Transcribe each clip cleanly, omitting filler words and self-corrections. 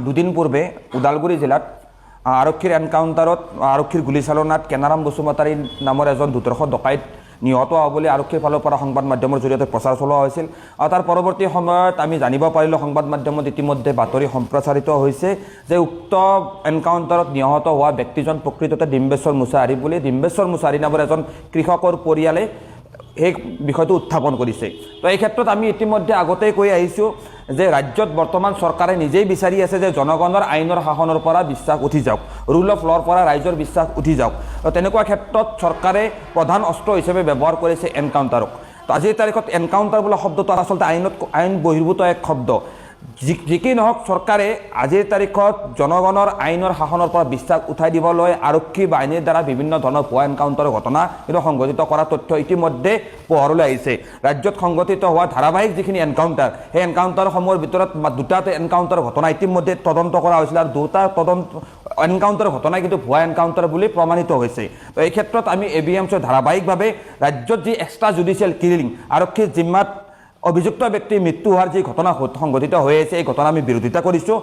দুদিন পূৰ্বে ওদালগুৰি জিলাত আৰক্ষীৰ এনকাউণ্টাৰত আৰক্ষীৰ গুলীচালনাত কেনাৰাম বসুমতাৰী নামৰ এজন দুৰ্ধৰ্ষ ডকাইত নিহত হোৱা বুলি আৰক্ষীৰ ফালৰ পৰা সংবাদ মাধ্যমৰ জৰিয়তে প্ৰচাৰ চলোৱা হৈছিল আৰু তাৰ পৰৱৰ্তী সময়ত আমি জানিব পাৰিলোঁ সংবাদ মাধ্যমত ইতিমধ্যে বাতৰি সম্প্ৰচাৰিত হৈছে যে উক্ত এনকাউণ্টাৰত নিহত হোৱা ব্যক্তিজন প্ৰকৃততে ডিম্বেশ্বৰ মুছাহাৰী বুলি ডিম্বেশ্বৰ মুছাহাৰী নামৰ এজন কৃষকৰ পৰিয়ালে এই বিষয়টো উত্থাপন কৰিছে। তো এই ক্ষেত্ৰত আমি ইতিমধ্যে আগতেই কৈ আহিছোঁ যে ৰাজ্যত বৰ্তমান চৰকাৰে নিজেই বিচাৰি আছে যে জনগণৰ আইনৰ শাসনৰ পৰা বিশ্বাস উঠি যাওক, ৰুল অফ ল'ৰ পৰা ৰাইজৰ বিশ্বাস উঠি যাওক। তো তেনেকুৱা ক্ষেত্ৰত চৰকাৰে প্ৰধান অস্ত্ৰ হিচাপে ব্যৱহাৰ কৰিছে এনকাউণ্টাৰক। তো আজিৰ তাৰিখত এনকাউণ্টাৰ বোলা শব্দটো আচলতে আইন বহিৰ্ভূত এক শব্দ। যি কি নহওক চৰকাৰে আজিৰ তাৰিখত জনগণৰ আইনৰ শাসনৰ পৰা বিশ্বাস উঠাই দিবলৈ আৰক্ষী বাহিনীৰ দ্বাৰা বিভিন্ন ধৰণৰ ভুৱা এনকাউণ্টাৰৰ ঘটনা কিন্তু সংঘটিত কৰা তথ্য ইতিমধ্যে পোহৰলৈ আহিছে। ৰাজ্যত সংঘটিত হোৱা ধাৰাবাহিক যিখিনি এনকাউণ্টাৰ, সেই এনকাউণ্টাৰসমূহৰ ভিতৰত দুটা এনকাউণ্টাৰৰ ঘটনা ইতিমধ্যে তদন্ত কৰা হৈছিল আৰু দুটা এনকাউণ্টাৰৰ ঘটনাই কিন্তু ভুৱা এনকাউণ্টাৰ বুলি প্ৰমাণিত হৈছে। তো এই ক্ষেত্ৰত আমি ABMCৰ ধাৰাবাহিকভাৱে ৰাজ্যত যি এক্সট্ৰা জুডিচিয়েল কিলিং, আৰক্ষীৰ জিম্মাত অভিযুক্ত ব্যক্তিৰ মৃত্যু হোৱাৰ যি ঘটনা সংঘটিত হৈ আছে এই ঘটনা আমি বিৰোধিতা কৰিছোঁ।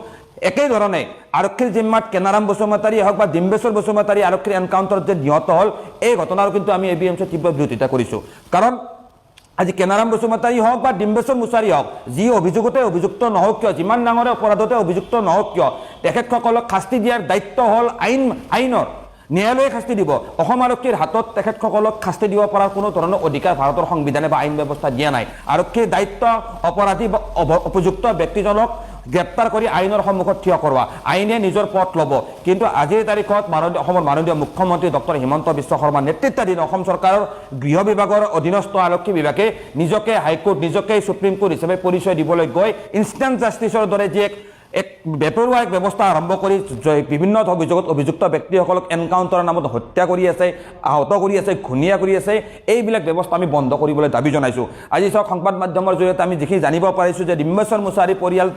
একেধৰণে আৰক্ষীৰ জিম্মাত কেনাৰাম বসুমতাৰী হওক বা ডিম্বেশ্বৰ বসুমতাৰী আৰক্ষীৰ এনকাউণ্টাৰত যে নিহত হ'ল এই ঘটনাৰো কিন্তু আমি ABMCৰ তীব্ৰ বিৰোধিতা কৰিছোঁ। কাৰণ আজি কেনাৰাম বসুমতাৰী হওক বা ডিম্বেশ্বৰ মুছাহাৰী হওক, যি অভিযোগতে অভিযুক্ত নহওক কিয়, যিমান ডাঙৰে অপৰাধতে অভিযুক্ত নহওক কিয়, তেখেতসকলক শাস্তি দিয়াৰ দায়িত্ব হ'ল আইনৰ। ন্যায়ালয়ে শাস্তি দিব। অসম আৰক্ষীৰ হাতত তেখেতসকলক শাস্তি দিব পৰাৰ কোনো ধৰণৰ অধিকাৰ ভাৰতৰ সংবিধানে বা আইন ব্যৱস্থা দিয়া নাই। আৰক্ষীৰ দায়িত্ব অপৰাধী বা উপযুক্ত ব্যক্তিজনক গ্ৰেপ্তাৰ কৰি আইনৰ সন্মুখত থিয় কৰোৱা, আইনে নিজৰ পথ ল'ব। কিন্তু আজিৰ তাৰিখত অসমৰ মাননীয় মুখ্যমন্ত্ৰী ডক্টৰ হিমন্ত বিশ্ব শৰ্মা নেতৃত্বাধীন অসম চৰকাৰৰ গৃহ বিভাগৰ অধীনস্থ আৰক্ষী বিভাগে নিজকে হাইকোৰ্ট, নিজকে সুপ্ৰিম কোৰ্ট হিচাপে পৰিচয় দিবলৈ গৈ ইনষ্টেণ্ট জাষ্টিছৰ দৰে যি এক বেপৰুৱা এক ব্যৱস্থা আৰম্ভ কৰি বিভিন্ন অভিযোগত অভিযুক্ত ব্যক্তিসকলক এনকাউণ্টাৰৰ নামত হত্যা কৰি আছে, আহত কৰি আছে, ঘূণীয়া কৰি আছে, এইবিলাক ব্যৱস্থা আমি বন্ধ কৰিবলৈ দাবী জনাইছোঁ। আজি চাওক সংবাদ মাধ্যমৰ জৰিয়তে আমি যিখিনি জানিব পাৰিছোঁ যে ডিম্বেশ্বৰ মুছাহাৰী পৰিয়াল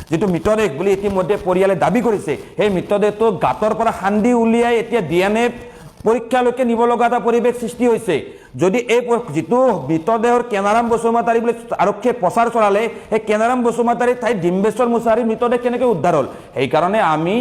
যিটো মৃতদেহ বুলি ইতিমধ্যে পৰিয়ালে দাবী কৰিছে, সেই মৃতদেহটো গাঁতৰ পৰা খান্দি উলিয়াই এতিয়া DNA পৰীক্ষালৈকে নিব লগা এটা পৰিৱেশ সৃষ্টি হৈছে। যদি এই যিটো মৃতদেহৰ কেনাৰাম বসুমতাৰী বুলি আৰক্ষীয়ে প্ৰচাৰ চলালে, সেই কেনাৰাম বসুমতাৰীৰ ঠাইত ডিম্বেশ্বৰ মুছাহাৰীৰ মৃতদেহ কেনেকৈ উদ্ধাৰ হ'ল? সেইকাৰণে আমি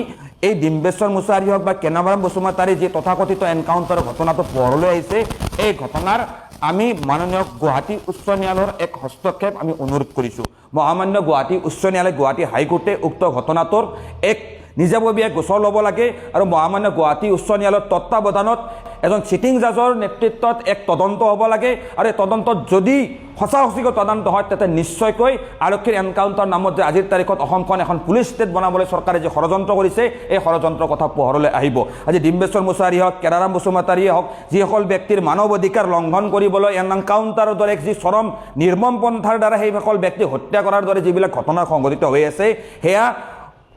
এই ডিম্বেশ্বৰ মুছাহাৰী হওক বা কেনাৰাম বসুমতাৰীৰ যি তথাকথিত এনকাউণ্টাৰৰ ঘটনাটো পোহৰলৈ আহিছে, এই ঘটনাৰ আমি মাননীয় গুৱাহাটী উচ্চ ন্যায়ালয়ৰ এক হস্তক্ষেপ আমি অনুৰোধ কৰিছোঁ। মহামান্য গুৱাহাটী উচ্চ ন্যায়ালয়, গুৱাহাটী হাইকোৰ্টে উক্ত ঘটনাটোৰ এক নিজাববীয়া গোচৰ ল'ব লাগে আৰু মহামান্য গুৱাহাটী উচ্চ ন্যায়ালয়ৰ তত্বাৱধানত এজন চিটিং জাজৰ নেতৃত্বত এক তদন্ত হ'ব লাগে আৰু এই তদন্তত যদি সঁচাসঁচিকৈ তদন্ত হয় তেতিয়া নিশ্চয়কৈ আৰক্ষীৰ এনকাউণ্টাৰ নামত যে আজিৰ তাৰিখত অসমখন এখন পুলিচ ষ্টেট বনাবলৈ চৰকাৰে যে ষড়যন্ত্ৰ কৰিছে, এই ষড়যন্ত্ৰৰ কথা পোহৰলৈ আহিব। আজি ডিম্বেশ্বৰ মুছাহাৰী হওক, কেনাৰাম বসুমতাৰীয়ে হওক, যিসকল ব্যক্তিৰ মানৱ অধিকাৰ লংঘন কৰিবলৈ এনকাউণ্টাৰৰ দৰে যি চৰম নিৰ্মম পন্থাৰ দ্বাৰা সেইসকল ব্যক্তিক হত্যা কৰাৰ দৰে যিবিলাক ঘটনা সংঘটিত হৈ আছে, সেয়া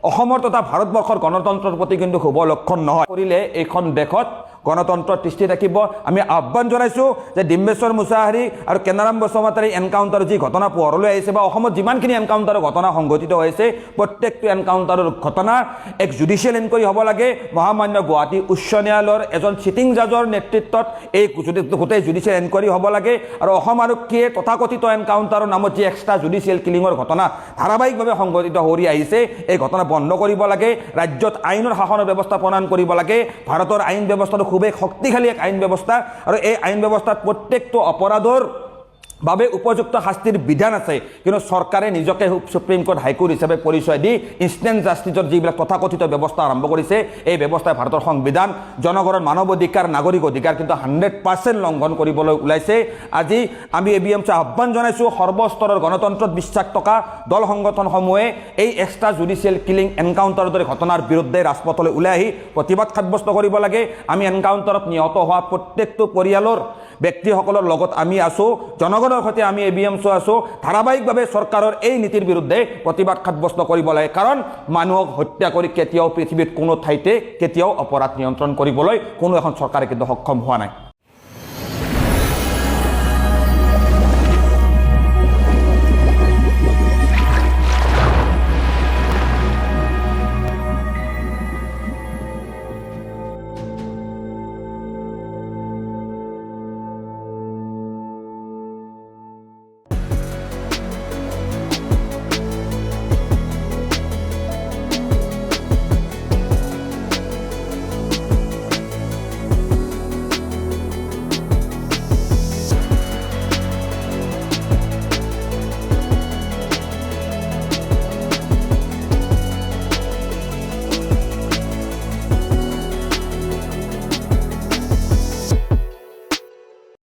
অসমৰ তথা ভাৰতবৰ্ষৰ গণতন্ত্ৰৰ প্ৰতি কিন্তু শুভ লক্ষণ নহয়। কৰিলে এইখন দেশত গণতন্ত্ৰৰ দৃষ্টি থাকিব। আমি আহ্বান জনাইছোঁ যে ডিম্বেশ্বৰ মুছাহাৰী আৰু কেনাৰাম বসুমতাৰী এনকাউণ্টাৰৰ যি ঘটনা পোহৰলৈ আহিছে বা অসমত যিমানখিনি এনকাউণ্টাৰৰ ঘটনা সংঘটিত হৈছে, প্ৰত্যেকটো এনকাউণ্টাৰৰ ঘটনা এক জুডিচিয়েল এনকুৱাৰী হ'ব লাগে। মহামান্য গুৱাহাটী উচ্চ ন্যায়ালয়ৰ এজন চিটিং জাজৰ নেতৃত্বত এই গোটেই জুডিচিয়েল এনকুৱাৰী হ'ব লাগে আৰু অসম আৰক্ষীয়ে তথাকথিত এনকাউণ্টাৰৰ নামত যি এক্সট্ৰা জুডিচিয়েল কিলিঙৰ ঘটনা ধাৰাবাহিকভাৱে সংঘটিত হৈ আহিছে, এই ঘটনা বন্ধ কৰিব লাগে। ৰাজ্যত আইনৰ শাসনৰ ব্যৱস্থা প্ৰণয়ন কৰিব লাগে। ভাৰতৰ আইন ব্যৱস্থাটো খুবেই শক্তিশালী এক আইন ব্যৱস্থা আৰু এই আইন ব্যৱস্থাত প্ৰত্যেকটো অপৰাধৰ বাবে উপযুক্ত শাস্তিৰ বিধান আছে। কিন্তু চৰকাৰে নিজকে সুপ্ৰিম কোৰ্ট, হাইকোৰ্ট হিচাপে পৰিচয় দি ইনষ্টেণ্ট জাষ্টিছৰ যিবিলাক তথাকথিত ব্যৱস্থা আৰম্ভ কৰিছে, এই ব্যৱস্থাই ভাৰতৰ সংবিধান, জনগণৰ মানৱ অধিকাৰ, নাগৰিক অধিকাৰ কিন্তু 100% লংঘন কৰিবলৈ ওলাইছে। আজি আমি ABMC আহ্বান জনাইছোঁ, সৰ্বস্তৰৰ গণতন্ত্ৰত বিশ্বাস থকা দল সংগঠনসমূহে এই এক্সট্ৰা জুডিচিয়েল কিলিং এনকাউণ্টাৰৰ দৰে ঘটনাৰ বিৰুদ্ধে ৰাজপথলৈ ওলাই আহি প্ৰতিবাদ সাব্যস্ত কৰিব লাগে। আমি এনকাউণ্টাৰত নিহত হোৱা প্ৰত্যেকটো পৰিয়ালৰ ব্যক্তিসকলৰ লগত আমি আছোঁ, জনগণৰ সৈতে আমি ABMC আছোঁ। ধাৰাবাহিকভাৱে চৰকাৰৰ এই নীতিৰ বিৰুদ্ধে প্ৰতিবাদ সাব্যস্ত কৰিব লাগে। কাৰণ মানুহক হত্যা কৰি কেতিয়াও পৃথিৱীত কোনো ঠাইতে কেতিয়াও অপৰাধ নিয়ন্ত্ৰণ কৰিবলৈ কোনো এখন চৰকাৰে কিন্তু সক্ষম হোৱা নাই।